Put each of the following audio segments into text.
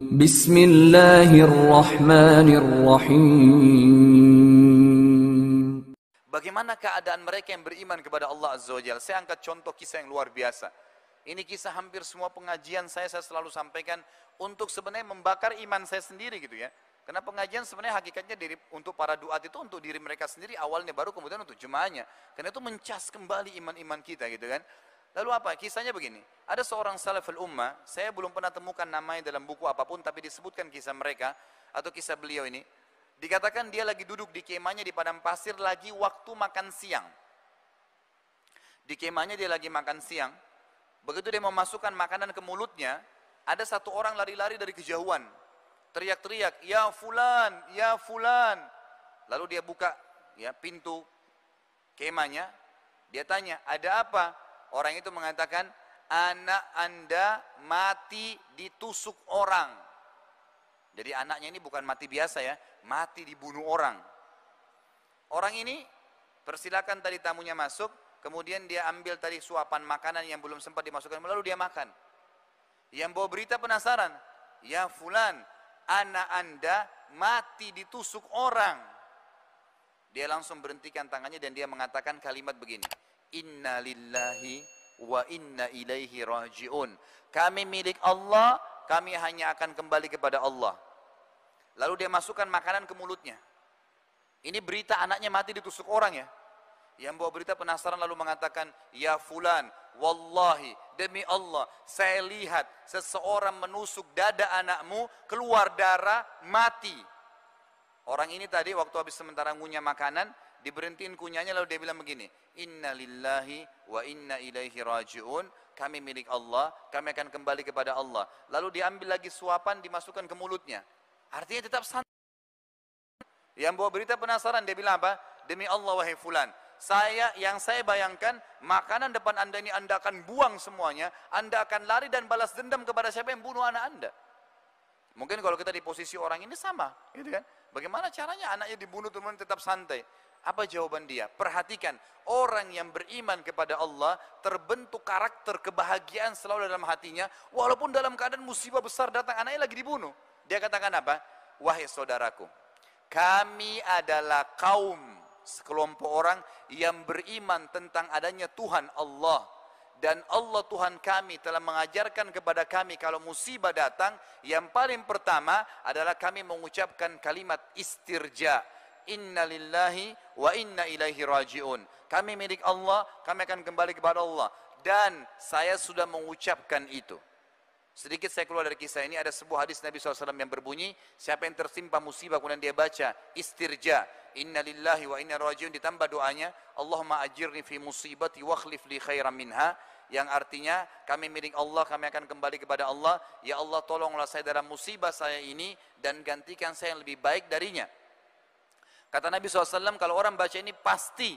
Bismillahirrahmanirrahim. Bagaimana keadaan mereka yang beriman kepada Allah Azza wa Jalla? Saya angkat contoh kisah yang luar biasa. Ini kisah hampir semua pengajian saya selalu sampaikan untuk sebenarnya membakar iman saya sendiri gitu ya. Karena pengajian sebenarnya hakikatnya untuk para duat itu untuk diri mereka sendiri awalnya, baru kemudian untuk jemaahnya. Karena itu mencas kembali iman-iman kita gitu kan. Lalu apa? Kisahnya begini. Ada seorang salaful ummah, saya belum pernah temukan namanya dalam buku apapun, tapi disebutkan kisah mereka atau kisah beliau ini. Dikatakan dia lagi duduk di kemahnya di padang pasir lagi waktu makan siang. Di kemahnya dia lagi makan siang. Begitu dia mau masukkan makanan ke mulutnya, ada satu orang lari-lari dari kejauhan. Teriak-teriak, "Ya fulan, ya fulan." Lalu dia buka ya pintu kemahnya. Dia tanya, "Ada apa?" Orang itu mengatakan, "Anak Anda mati ditusuk orang." Jadi anaknya ini bukan mati biasa ya, mati dibunuh orang. Orang ini persilakan tadi tamunya masuk, kemudian dia ambil tadi suapan makanan yang belum sempat dimasukkan, lalu dia makan. Yang bawa berita penasaran, "Ya fulan, anak Anda mati ditusuk orang." Dia langsung berhentikan tangannya dan dia mengatakan kalimat begini, "Inna lillahi wa inna ilaihi raji'un." Kami milik Allah, kami hanya akan kembali kepada Allah. Lalu dia masukkan makanan ke mulutnya. Ini berita anaknya mati ditusuk orang ya. Yang bawa berita penasaran lalu mengatakan, "Ya fulan, wallahi, demi Allah, saya lihat seseorang menusuk dada anakmu, keluar darah, mati." Orang ini tadi waktu habis sementara ngunyah makanan, diberhentiin kunyahnya lalu dia bilang begini, "Inna lillahi wa inna ilaihi raji'un." Kami milik Allah, kami akan kembali kepada Allah. Lalu diambil lagi suapan, dimasukkan ke mulutnya. Artinya tetap santai. Yang bawa berita penasaran, dia bilang apa? "Demi Allah wahai fulan, yang saya bayangkan makanan depan Anda ini Anda akan buang semuanya, Anda akan lari dan balas dendam kepada siapa yang bunuh anak Anda." Mungkin kalau kita di posisi orang ini sama, gitu kan? Bagaimana caranya anaknya dibunuh teman tetap santai? Apa jawaban dia? Perhatikan, orang yang beriman kepada Allah terbentuk karakter kebahagiaan selalu dalam hatinya, walaupun dalam keadaan musibah besar datang anaknya lagi dibunuh. Dia katakan apa? "Wahai saudaraku, kami adalah kaum sekelompok orang yang beriman tentang adanya Tuhan Allah. Dan Allah Tuhan kami telah mengajarkan kepada kami kalau musibah datang, yang paling pertama adalah kami mengucapkan kalimat istirja. Inna lillahi wa inna ilaihi raji'un." Kami milik Allah, kami akan kembali kepada Allah. Dan saya sudah mengucapkan itu. Sedikit saya keluar dari kisah ini, ada sebuah hadis Nabi SAW yang berbunyi, siapa yang tertimpa musibah kemudian dia baca istirja, Inna lillahi wa inna rajiun, ditambah doanya, Allahumma ajirni fi musibati wa akhlif li khairan minha, yang artinya kami milik Allah, kami akan kembali kepada Allah. Ya Allah, tolonglah saya dalam musibah saya ini dan gantikan saya yang lebih baik darinya. Kata Nabi SAW, kalau orang baca ini pasti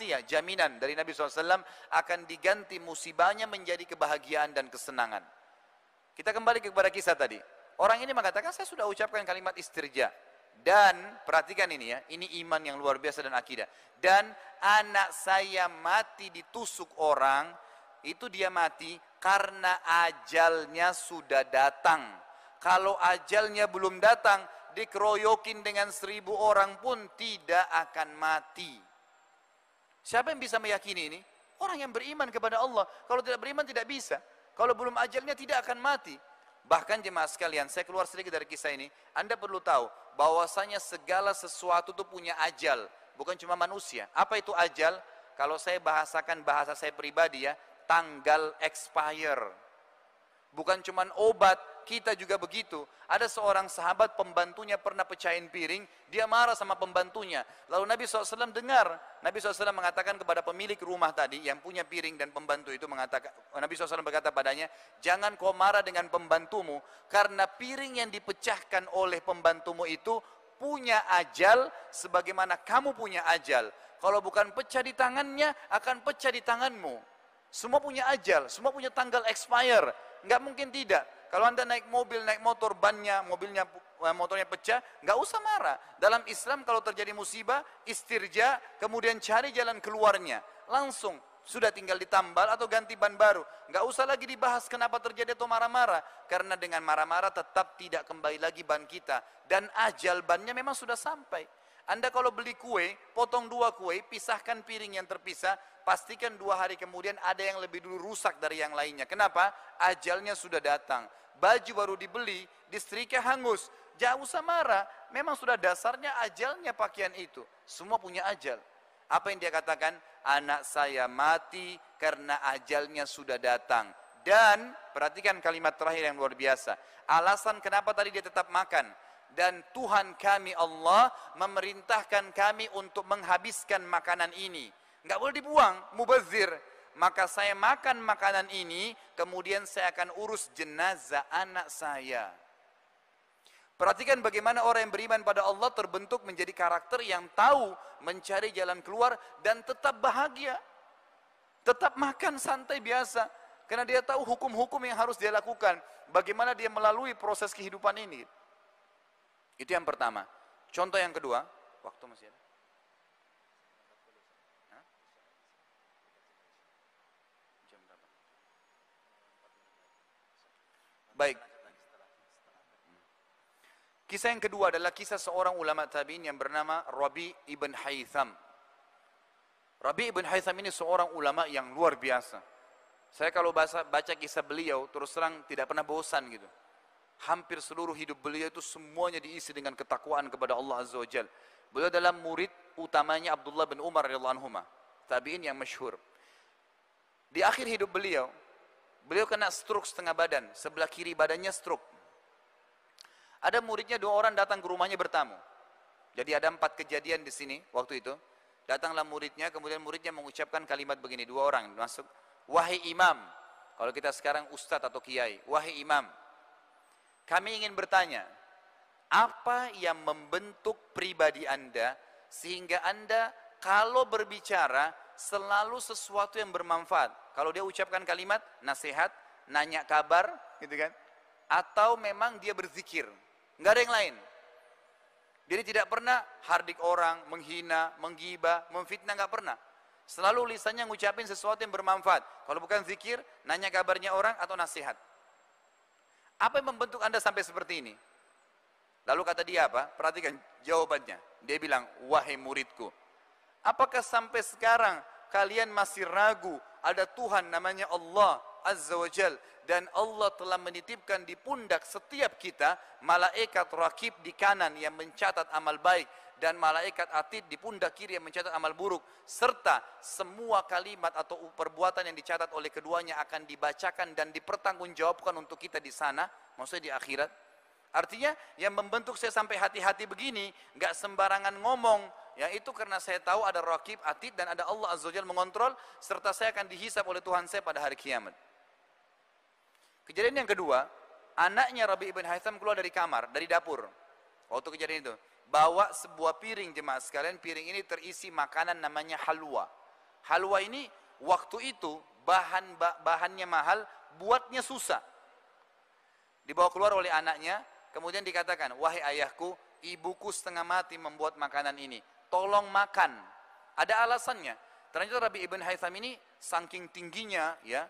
ya, jaminan dari Nabi SAW akan diganti musibahnya menjadi kebahagiaan dan kesenangan. Kita kembali kepada kisah tadi. Orang ini mengatakan, saya sudah ucapkan kalimat istirja. Dan, perhatikan ini ya, ini iman yang luar biasa dan akidah. Dan anak saya mati ditusuk orang, itu dia mati karena ajalnya sudah datang. Kalau ajalnya belum datang, dikeroyokin dengan 1000 orang pun tidak akan mati. Siapa yang bisa meyakini ini? Orang yang beriman kepada Allah. Kalau tidak beriman tidak bisa. Kalau belum ajalnya tidak akan mati. Bahkan jemaah sekalian, saya keluar sedikit dari kisah ini. Anda perlu tahu bahwasanya segala sesuatu itu punya ajal. Bukan cuma manusia. Apa itu ajal? Kalau saya bahasakan bahasa saya pribadi ya, tanggal expire. Bukan cuma obat, kita juga begitu. Ada seorang sahabat, pembantunya pernah pecahin piring, dia marah sama pembantunya. Lalu Nabi SAW dengar, Nabi SAW mengatakan kepada pemilik rumah tadi, yang punya piring dan pembantu itu mengatakan, Nabi SAW berkata padanya, "Jangan kau marah dengan pembantumu, karena piring yang dipecahkan oleh pembantumu itu punya ajal, sebagaimana kamu punya ajal. Kalau bukan pecah di tangannya, akan pecah di tanganmu. Semua punya ajal, semua punya tanggal expire. Nggak mungkin tidak. Kalau Anda naik mobil, naik motor, bannya, motornya pecah, nggak usah marah. Dalam Islam kalau terjadi musibah, istirja, kemudian cari jalan keluarnya. Langsung Sudah tinggal ditambal atau ganti ban baru. Nggak usah lagi dibahas kenapa terjadi atau marah-marah. Karena dengan marah-marah tetap tidak kembali lagi ban kita. Dan ajal bannya memang sudah sampai. Anda kalau beli kue, potong 2 kue, pisahkan piring yang terpisah, pastikan 2 hari kemudian ada yang lebih dulu rusak dari yang lainnya. Kenapa? Ajalnya sudah datang. Baju baru dibeli, disetrika hangus. Jangan usah marah, memang sudah dasarnya ajalnya pakaian itu. Semua punya ajal. Apa yang dia katakan? Anak saya mati karena ajalnya sudah datang. Dan, perhatikan kalimat terakhir yang luar biasa. Alasan kenapa tadi dia tetap makan. Dan Tuhan kami Allah memerintahkan kami untuk menghabiskan makanan ini. Enggak boleh dibuang, mubazir. Maka saya makan makanan ini, kemudian saya akan urus jenazah anak saya. Perhatikan bagaimana orang yang beriman pada Allah terbentuk menjadi karakter yang tahu mencari jalan keluar dan tetap bahagia. Tetap makan santai biasa. Karena dia tahu hukum-hukum yang harus dia lakukan. Bagaimana dia melalui proses kehidupan ini. Itu yang pertama. Contoh yang kedua, waktu masih ada. Jam berapa? Baik. Kisah yang kedua adalah kisah seorang ulama tabi'in yang bernama Rabi' ibn Haytham. Rabi' ibn Haytham ini seorang ulama yang luar biasa. Saya kalau baca kisah beliau, terus terang tidak pernah bosan gitu. Hampir seluruh hidup beliau itu semuanya diisi dengan ketakwaan kepada Allah Azza wa Jalla. Beliau adalah murid utamanya Abdullah bin Umar radhiyallahu anhu, tabi'in yang masyhur. Di akhir hidup beliau kena stroke setengah badan, sebelah kiri badannya stroke. Ada muridnya 2 orang datang ke rumahnya bertamu. Jadi ada 4 kejadian di sini waktu itu. Datanglah muridnya, kemudian muridnya mengucapkan kalimat begini, 2 orang masuk, wahai imam. Kalau kita sekarang ustadz atau kiai, wahai imam, kami ingin bertanya, apa yang membentuk pribadi Anda sehingga Anda kalau berbicara selalu sesuatu yang bermanfaat. Kalau dia ucapkan kalimat nasihat, nanya kabar, gitu kan? Atau memang dia berzikir, nggak ada yang lain. Jadi tidak pernah hardik orang, menghina, menggibah, memfitnah, nggak pernah. Selalu lisannya ngucapin sesuatu yang bermanfaat. Kalau bukan zikir, nanya kabarnya orang atau nasihat. Apa yang membentuk Anda sampai seperti ini? Lalu kata dia apa? Perhatikan jawabannya. Dia bilang, wahai muridku, apakah sampai sekarang kalian masih ragu ada Tuhan namanya Allah Azza wa Jal, dan Allah telah menitipkan di pundak setiap kita malaikat rakib di kanan yang mencatat amal baik dan malaikat atid di pundak kiri yang mencatat amal buruk, serta semua kalimat atau perbuatan yang dicatat oleh keduanya akan dibacakan dan dipertanggungjawabkan untuk kita di sana, maksudnya di akhirat. Artinya yang membentuk saya sampai hati-hati begini, nggak sembarangan ngomong. Yang itu karena saya tahu ada rakib, atid, dan ada Allah Azza wa Jalla mengontrol, serta saya akan dihisab oleh Tuhan saya pada hari kiamat. Kejadian yang kedua, anaknya Rabi' ibn Haytham keluar dari kamar, dari dapur. Waktu kejadian itu, bawa sebuah piring, jemaah sekalian. Piring ini terisi makanan namanya halwa. Halwa ini waktu itu bahannya mahal, buatnya susah. Dibawa keluar oleh anaknya, kemudian dikatakan, wahai ayahku, ibuku setengah mati membuat makanan ini, tolong makan. Ada alasannya. Ternyata Rabi' ibn Haytham ini saking tingginya, ya,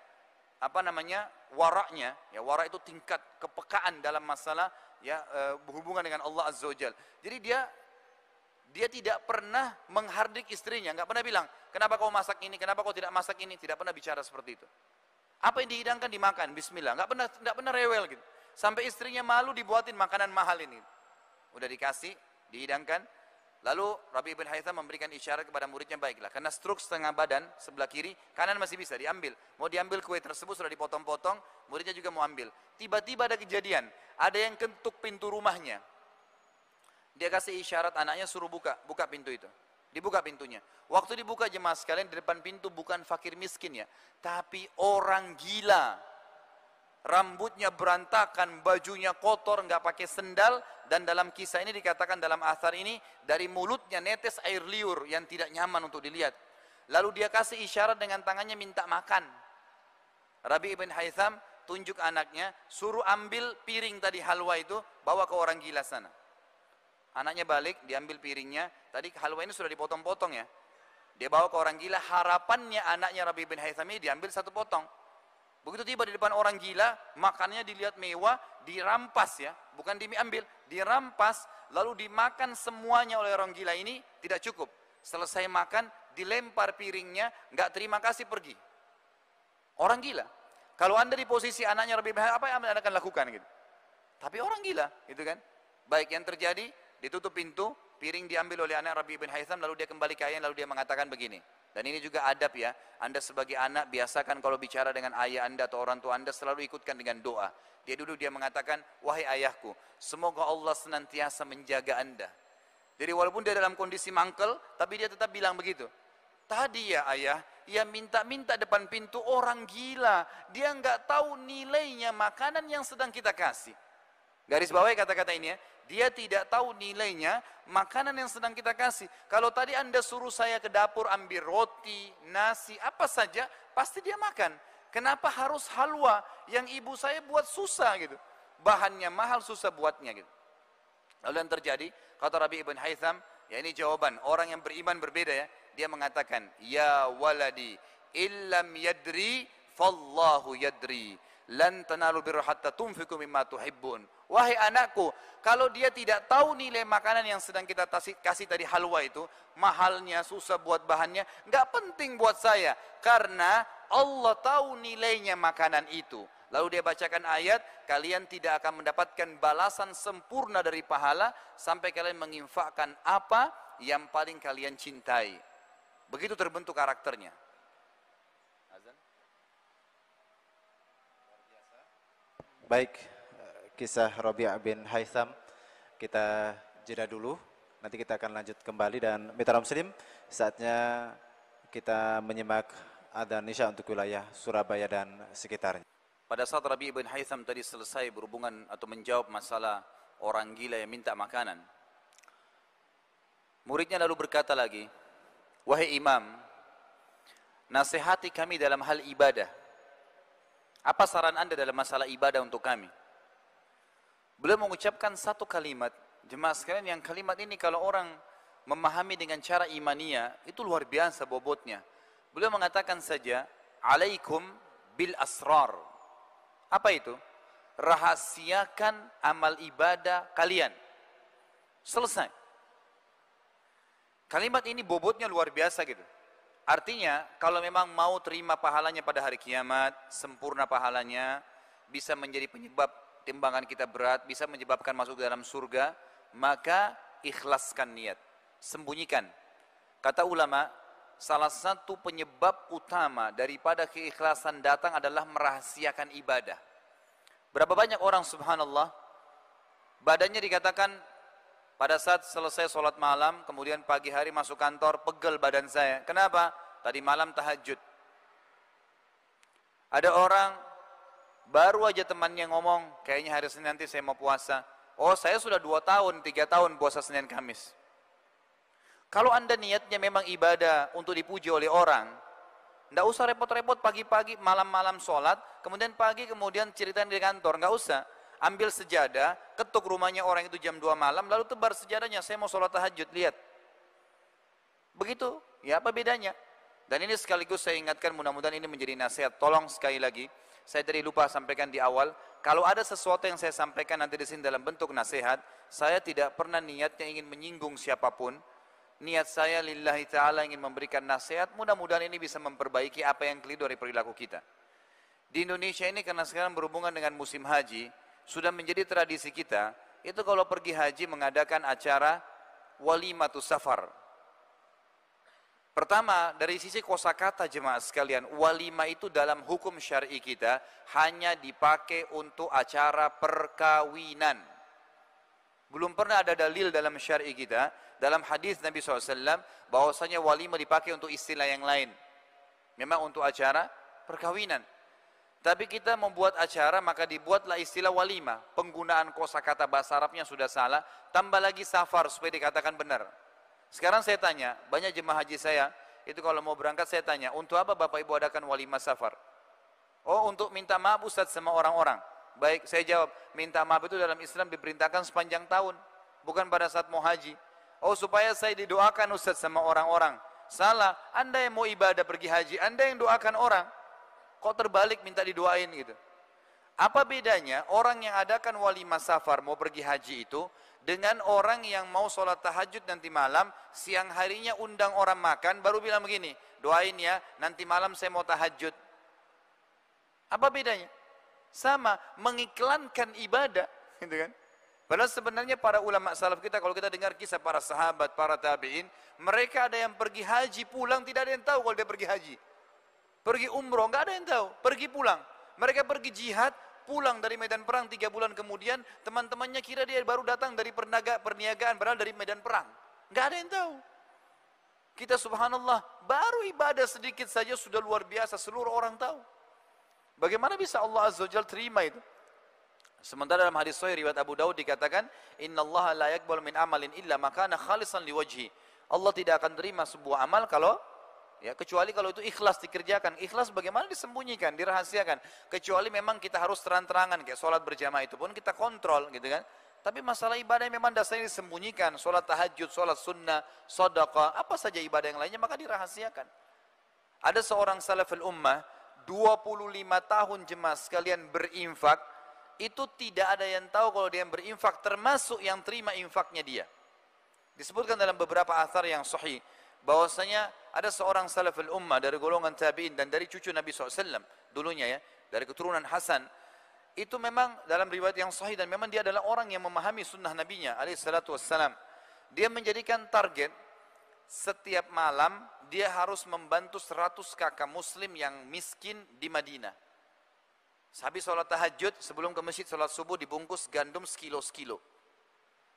waraknya, ya, warak itu tingkat kepekaan dalam masalah, ya, berhubungan dengan Allah Azza wa Jalla. Jadi dia tidak pernah menghardik istrinya, nggak pernah bilang, kenapa kau masak ini, kenapa kau tidak masak ini, tidak pernah bicara seperti itu. Apa yang dihidangkan dimakan, bismillah, nggak pernah rewel gitu. Sampai istrinya malu dibuatin makanan mahal ini. Udah dikasih, dihidangkan. Lalu Rabi' ibn Haytham memberikan isyarat kepada muridnya, baiklah, karena stroke setengah badan sebelah kiri, kanan masih bisa diambil. Mau diambil kue tersebut sudah dipotong-potong, muridnya juga mau ambil. Tiba-tiba ada kejadian, ada yang ketuk pintu rumahnya. Dia kasih isyarat anaknya suruh buka pintu itu. Dibuka pintunya. Waktu dibuka, jemaah sekalian, di depan pintu bukan fakir miskin ya, tapi orang gila. Rambutnya berantakan, bajunya kotor, nggak pakai sendal, dan dalam kisah ini dikatakan, dalam athar ini, dari mulutnya netes air liur yang tidak nyaman untuk dilihat. Lalu dia kasih isyarat dengan tangannya minta makan. Rabi' ibn Haytham tunjuk anaknya, suruh ambil piring tadi halwa itu, bawa ke orang gila sana. Anaknya balik, diambil piringnya, tadi halwa ini sudah dipotong-potong ya. Dia bawa ke orang gila, harapannya anaknya Rabi bin Haytham ini diambil satu potong. Begitu tiba di depan orang gila, makannya dilihat mewah, dirampas ya, bukan diambil, dirampas, lalu dimakan semuanya oleh orang gila ini, tidak cukup. Selesai makan, dilempar piringnya, nggak terima kasih, pergi. Orang gila. Kalau anda di posisi anaknya Rabi bin Haytham, apa yang anda akan lakukan gitu? Tapi orang gila, gitu kan? Baik, yang terjadi, ditutup pintu, piring diambil oleh anak Rabi bin Haytham, lalu dia kembali ke ayah, lalu dia mengatakan begini. Dan ini juga adab ya, anda sebagai anak biasakan kalau bicara dengan ayah anda atau orang tua anda selalu ikutkan dengan doa. Dia mengatakan, wahai ayahku, semoga Allah senantiasa menjaga anda. Jadi walaupun dia dalam kondisi mangkel, tapi dia tetap bilang begitu. Tadi ya ayah, ya minta-minta depan pintu orang gila. Dia nggak tahu nilainya makanan yang sedang kita kasih. Garis bawahi kata-kata ini ya. Dia tidak tahu nilainya makanan yang sedang kita kasih. Kalau tadi anda suruh saya ke dapur ambil roti, nasi, apa saja, pasti dia makan. Kenapa harus halwa yang ibu saya buat susah gitu? Bahannya mahal, susah buatnya gitu. Lalu yang terjadi, kata Rabi ibn Haytham, ya ini jawaban orang yang beriman berbeda ya. Dia mengatakan, ya waladi, illam yadri, fallahu yadri. Lan tanalu birra hatta tunfiqu mimma tuhibbun. Wahai anakku, kalau dia tidak tahu nilai makanan yang sedang kita kasih tadi halwa itu, mahalnya, susah buat bahannya, nggak penting buat saya, karena Allah tahu nilainya makanan itu. Lalu dia bacakan ayat, kalian tidak akan mendapatkan balasan sempurna dari pahala sampai kalian menginfakkan apa yang paling kalian cintai. Begitu terbentuk karakternya. Baik, kisah Rabi' bin Haytham kita jeda dulu. Nanti kita akan lanjut kembali dan mitra muslim, saatnya kita menyimak adzan Isya untuk wilayah Surabaya dan sekitarnya. Pada saat Rabi' bin Haytham tadi selesai berhubungan atau menjawab masalah orang gila yang minta makanan, muridnya lalu berkata lagi, wahai imam, nasihati kami dalam hal ibadah. Apa saran anda dalam masalah ibadah untuk kami? Beliau mengucapkan satu kalimat, jemaah sekalian, yang kalimat ini kalau orang memahami dengan cara imania, itu luar biasa bobotnya. Beliau mengatakan saja, alaikum bil asrar. Apa itu? Rahasiakan amal ibadah kalian. Selesai. Kalimat ini bobotnya luar biasa gitu. Artinya, kalau memang mau terima pahalanya pada hari kiamat, sempurna pahalanya, bisa menjadi penyebab timbangan kita berat, bisa menyebabkan masuk ke dalam surga, maka ikhlaskan niat, sembunyikan. Kata ulama, salah satu penyebab utama daripada keikhlasan datang adalah merahasiakan ibadah. Berapa banyak orang subhanallah, badannya dikatakan, pada saat selesai sholat malam, kemudian pagi hari masuk kantor, pegel badan saya. Kenapa? Tadi malam tahajud. Ada orang, baru aja temannya ngomong, kayaknya hari Senin nanti saya mau puasa. Oh, saya sudah 2 tahun, 3 tahun puasa Senin Kamis. Kalau anda niatnya memang ibadah untuk dipuji oleh orang, tidak usah repot-repot pagi-pagi, malam-malam sholat, kemudian pagi, kemudian ceritain di kantor, nggak usah. Ambil sejadah, ketuk rumahnya orang itu jam 2 malam, lalu tebar sejadahnya, saya mau sholat tahajud, lihat. Begitu, ya apa bedanya? Dan ini sekaligus saya ingatkan, mudah-mudahan ini menjadi nasihat. Tolong sekali lagi, saya tadi lupa sampaikan di awal, kalau ada sesuatu yang saya sampaikan nanti di sini dalam bentuk nasihat, saya tidak pernah niatnya ingin menyinggung siapapun. Niat saya lillahi ta'ala ingin memberikan nasihat, mudah-mudahan ini bisa memperbaiki apa yang keliru dari perilaku kita. Di Indonesia ini karena sekarang berhubungan dengan musim haji, sudah menjadi tradisi kita, itu kalau pergi haji mengadakan acara walimatus safar. Pertama, dari sisi kosakata jemaah sekalian, walima itu dalam hukum syar'i kita hanya dipakai untuk acara perkawinan. Belum pernah ada dalil dalam syar'i kita, dalam hadis Nabi SAW, bahwasanya walima dipakai untuk istilah yang lain. Memang untuk acara perkawinan. Tapi kita membuat acara, maka dibuatlah istilah walima. Penggunaan kosakata bahasa Arabnya sudah salah, tambah lagi safar supaya dikatakan benar. Sekarang saya tanya, banyak jemaah haji saya, itu kalau mau berangkat saya tanya, untuk apa Bapak Ibu adakan walima safar? Oh, untuk minta maaf Ustaz sama orang-orang. Baik, saya jawab, minta maaf itu dalam Islam diperintahkan sepanjang tahun, bukan pada saat mau haji. Oh, supaya saya didoakan Ustaz sama orang-orang. Salah. Anda yang mau ibadah pergi haji, Anda yang doakan orang. Kok terbalik minta didoain gitu? Apa bedanya orang yang adakan walimah safar mau pergi haji itu dengan orang yang mau sholat tahajud nanti malam, siang harinya undang orang makan, baru bilang begini, doain ya, nanti malam saya mau tahajud. Apa bedanya? Sama, mengiklankan ibadah, gitu kan? Padahal sebenarnya para ulama salaf kita, kalau kita dengar kisah para sahabat, para tabi'in, mereka ada yang pergi haji pulang, tidak ada yang tahu kalau dia pergi haji. Pergi umroh, nggak ada yang tahu, pergi pulang. Mereka pergi jihad, pulang dari medan perang 3 bulan kemudian, teman-temannya kira dia baru datang dari perniagaan, padahal dari medan perang. Nggak ada yang tahu. Kita subhanallah, baru ibadah sedikit saja sudah luar biasa, seluruh orang tahu. Bagaimana bisa Allah Azza wa Jalla terima itu? Sementara dalam hadis sahih riwayat Abu Daud dikatakan, "Innallaha la yaqbalu min amalin illa ma kana khalisan liwajhi." Allah tidak akan terima sebuah amal kalau kecuali kalau itu ikhlas dikerjakan. Ikhlas bagaimana disembunyikan, dirahasiakan. Kecuali memang kita harus terang-terangan, kayak sholat berjamaah itu pun kita kontrol gitu kan. Tapi masalah ibadah yang memang dasarnya disembunyikan, sholat tahajud, sholat sunnah, sedekah, apa saja ibadah yang lainnya maka dirahasiakan. Ada seorang salaful ummah 25 tahun jemaah sekalian berinfak, itu tidak ada yang tahu kalau dia yang berinfak, termasuk yang terima infaknya dia. Disebutkan dalam beberapa athar yang sahih bahwasanya ada seorang salaful ummah dari golongan tabi'in dan dari cucu Nabi SAW dulunya dari keturunan Hasan, itu memang dalam riwayat yang sahih dan memang dia adalah orang yang memahami sunnah nabinya alaihi salatu wassalam. Dia menjadikan target setiap malam dia harus membantu 100 kakak muslim yang miskin di Madinah. Habis sholat tahajud, sebelum ke masjid sholat subuh dibungkus gandum sekilo-sekilo.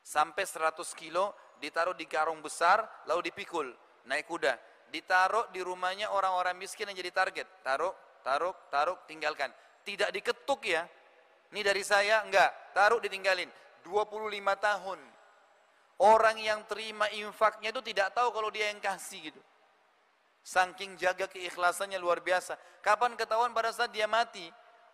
Sampai 100 kilo ditaruh di karung besar lalu dipikul. Naik kuda, ditaruh di rumahnya orang-orang miskin yang jadi target. Taruh, tinggalkan. Tidak diketuk ya. Ini dari saya, enggak. Taruh, ditinggalin. 25 tahun. Orang yang terima infaknya itu tidak tahu kalau dia yang kasih gitu. Saking jaga keikhlasannya luar biasa. Kapan ketahuan? Pada saat dia mati.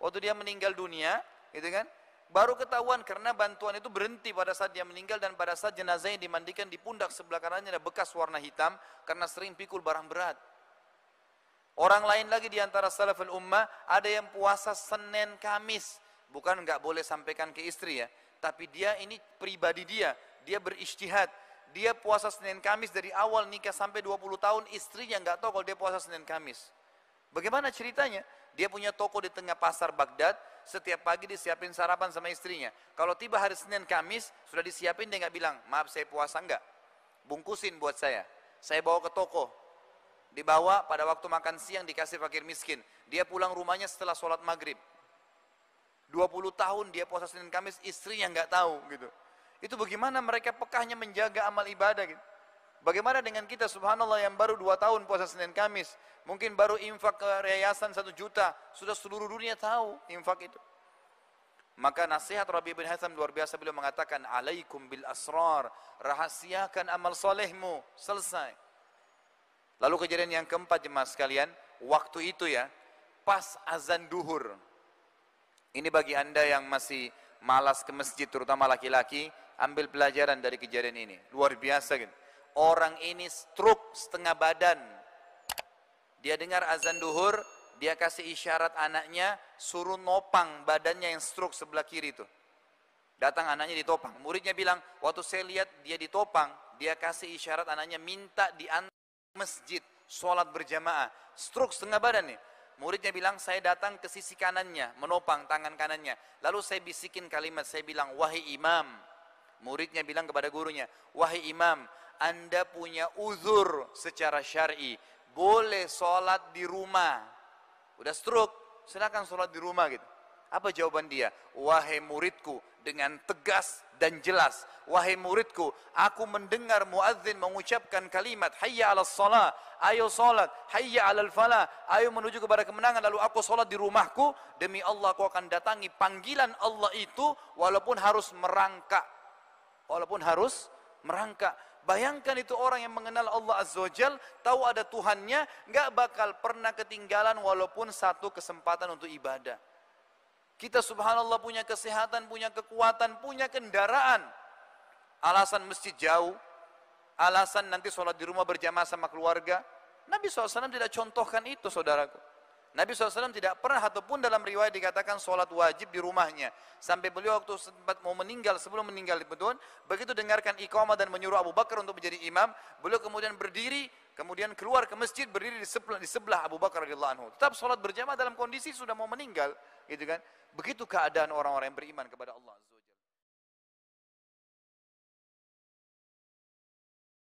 Waktu dia meninggal dunia, gitu kan? Baru ketahuan karena bantuan itu berhenti pada saat dia meninggal dan pada saat jenazahnya dimandikan di pundak sebelah kanannya ada bekas warna hitam karena sering pikul barang berat. Orang lain lagi di antara salaful ummah ada yang puasa Senin Kamis, bukan nggak boleh sampaikan ke istri ya, tapi dia ini pribadi dia berijtihad, dia puasa Senin Kamis dari awal nikah sampai 20 tahun, istrinya nggak tahu kalau dia puasa Senin Kamis. Bagaimana ceritanya? Dia punya toko di tengah pasar Baghdad. Setiap pagi disiapin sarapan sama istrinya. Kalau tiba hari Senin Kamis, sudah disiapin, dia nggak bilang, maaf saya puasa, enggak. Bungkusin buat saya bawa ke toko. Dibawa pada waktu makan siang dikasih fakir miskin. Dia pulang rumahnya setelah sholat maghrib. 20 tahun dia puasa Senin Kamis, istrinya nggak tahu gitu. Itu bagaimana mereka pekahnya menjaga amal ibadah gitu. Bagaimana dengan kita subhanallah yang baru 2 tahun puasa Senin Kamis, mungkin baru infak ke yayasan 1 juta, sudah seluruh dunia tahu infak itu. Maka nasihat Rabi' bin Haytham luar biasa, beliau mengatakan, alaikum bil asrar, rahasiakan amal solehmu, selesai. Lalu kejadian yang keempat jemaah sekalian, waktu itu pas azan duhur. Ini bagi anda yang masih malas ke masjid, terutama laki-laki, ambil pelajaran dari kejadian ini, luar biasa gitu. Orang ini stroke setengah badan. Dia dengar azan duhur, dia kasih isyarat anaknya, suruh nopang badannya yang stroke sebelah kiri itu. Datang anaknya ditopang. Muridnya bilang, waktu saya lihat dia ditopang, dia kasih isyarat anaknya minta diantar masjid, sholat berjamaah. Stroke setengah badan nih. Muridnya bilang, saya datang ke sisi kanannya, menopang tangan kanannya. Lalu saya bisikin kalimat, saya bilang, wahai imam. Muridnya bilang kepada gurunya, wahai imam, anda punya uzur secara syar'i, boleh sholat di rumah. Udah stroke, silakan sholat di rumah gitu. Apa jawaban dia? Wahai muridku, dengan tegas dan jelas, wahai muridku, aku mendengar muadzin mengucapkan kalimat hayya 'alas shalah, ayo sholat, hayya 'alal falah, ayo menuju kepada kemenangan, lalu aku sholat di rumahku, demi Allah aku akan datangi panggilan Allah itu walaupun harus merangkak. Bayangkan itu orang yang mengenal Allah Azza wa Jal, tahu ada Tuhannya, nggak bakal pernah ketinggalan walaupun satu kesempatan untuk ibadah. Kita subhanallah punya kesehatan, punya kekuatan, punya kendaraan. Alasan masjid jauh, alasan nanti sholat di rumah berjamaah sama keluarga, Nabi SAW tidak contohkan itu, saudaraku. Nabi SAW tidak pernah, ataupun dalam riwayat dikatakan sholat wajib di rumahnya. Sampai beliau waktu sempat mau meninggal, sebelum meninggal begitu dengarkan iqamah dan menyuruh Abu Bakar untuk menjadi imam, beliau kemudian berdiri, kemudian keluar ke masjid, berdiri di sebelah Abu Bakar radhiyallahu anhu. Tetap sholat berjamaah dalam kondisi sudah mau meninggal, gitu kan. Begitu keadaan orang-orang yang beriman kepada Allah Azza wa Jalla.